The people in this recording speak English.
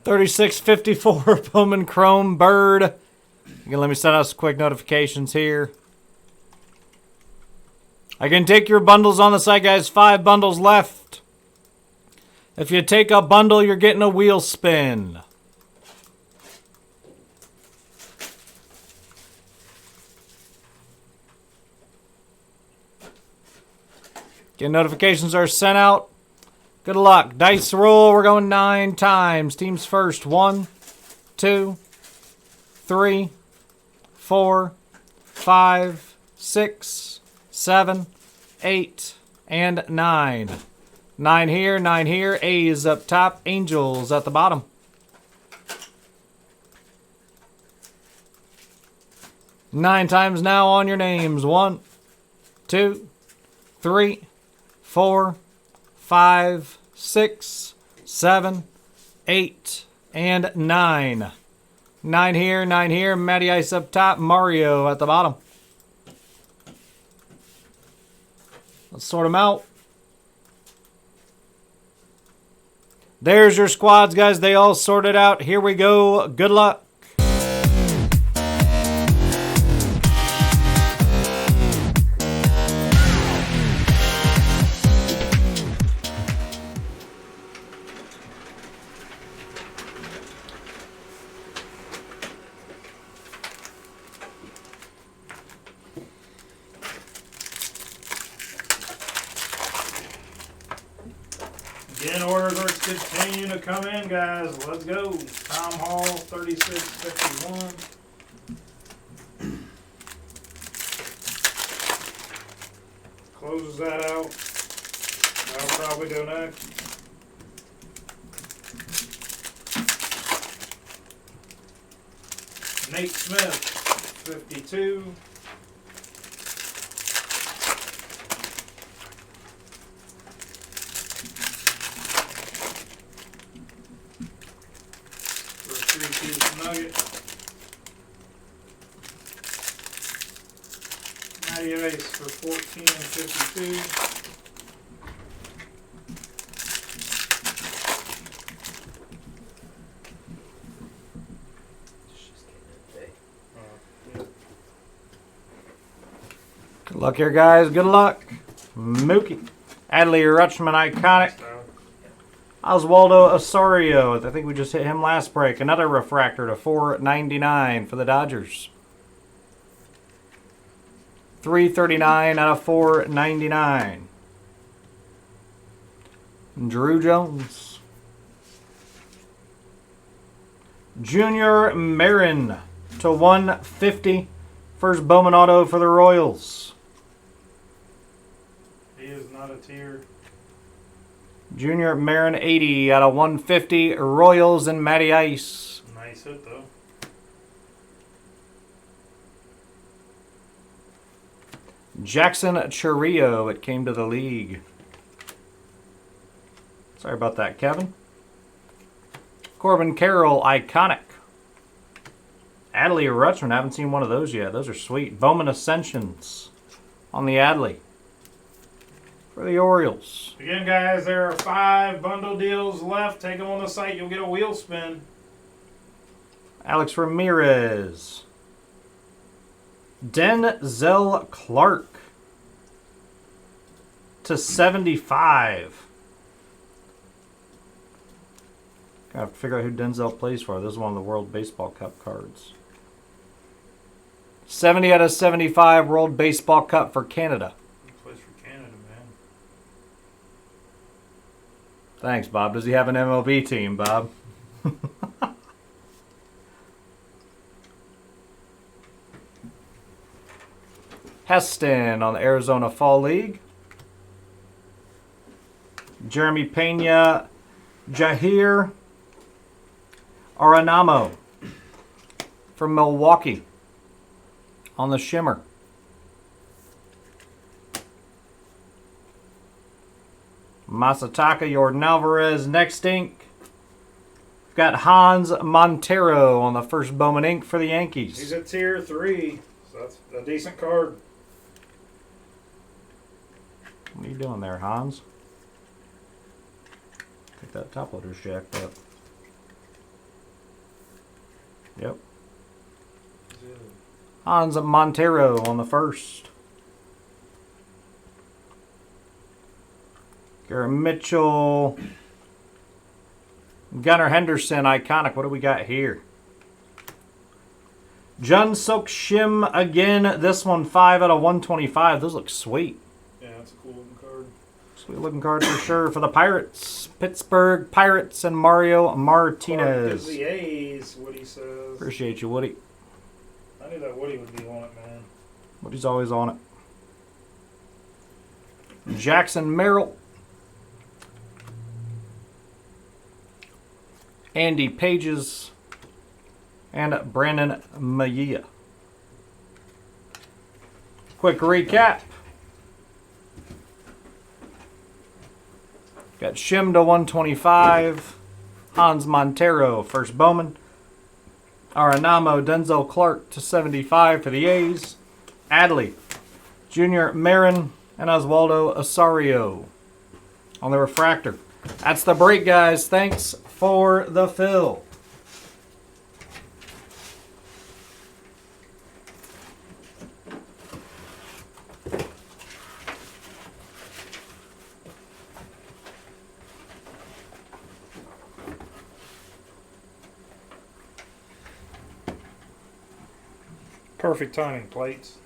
3654 Bowman Chrome Bird. You can let me send out some quick notifications here. I can take your bundles on the site, guys. 5 bundles left. If you take a bundle, you're getting a wheel spin. Get notifications are sent out. Good luck. Dice roll. We're going 9 times. Teams first. 1, 2, 3, 4, 5, 6, 7, 8, and 9. 9 here, 9 here. A's up top. Angels at the bottom. Nine times now on your names. 1, 2, 3, 4, 5, 6, 7, 8, and 9. 9 here, 9 here. Matty Ice up top. Mario at the bottom. Let's sort them out. There's your squads, guys. They all sorted out. Here we go. Good luck. Again, orders are continuing to come in, guys. Let's go. Tom Hall, 3651. Closes that out. That'll probably go next. Nate Smith, 52. Nugget. Matty Ice for 14 and 52. Good luck here, guys. Good luck. Mookie. Adley Rutschman Iconic. Oswaldo Osorio. I think we just hit him last break. Another refractor to 499 for the Dodgers. 339 out of 499. Drew Jones. Junior Marin to 150. First Bowman auto for the Royals. He is not a tier. Junior Marin 80 out of 150. Royals and Matty Ice. Nice hit, though. Jackson Chourio. It came to the league. Sorry about that, Kevin. Corbin Carroll. Iconic. Adley Rutschman. Haven't seen one of those yet. Those are sweet. Bowman Ascensions on the Adley. For the Orioles. Again, guys, there are 5 bundle deals left. Take them on the site. You'll get a wheel spin. Alex Ramirez. Denzel Clark to 75. Gotta figure out who Denzel plays for. This is one of the World Baseball Cup cards. 70 out of 75 World Baseball Cup for Canada. Thanks, Bob. Does he have an MLB team, Bob? Heston on the Arizona Fall League. Jeremy Pena. Jahir Aranamo from Milwaukee on the Shimmer. Masataka Jordan Alvarez, next ink. We've got Hans Montero on the first Bowman ink for the Yankees. He's a tier 3, so that's a decent card. What are you doing there, Hans? Get that top loader's jacked up. Yep. Good. Hans Montero on the first. Garrett Mitchell. Gunnar Henderson, iconic. What do we got here? Jun Suk Shim again. This one 5 out of 125. Those look sweet. Yeah, that's a cool looking card. Sweet looking card for sure. For the Pirates, Pittsburgh Pirates and Mario Card Martinez. gives the A's, Woody says. Appreciate you, Woody. I knew that Woody would be on it, man. Woody's always on it. Jackson Merrill. Andy Pages. And Brandon Mayia. Quick recap. Got Shim to 125. Hans Montero, first Bowman. Arenamo, Denzel Clark to 75 for the A's. Adley, Junior Marin, and Oswaldo Osorio on the refractor. That's the break, guys. Thanks for the fill. Perfect timing, plates.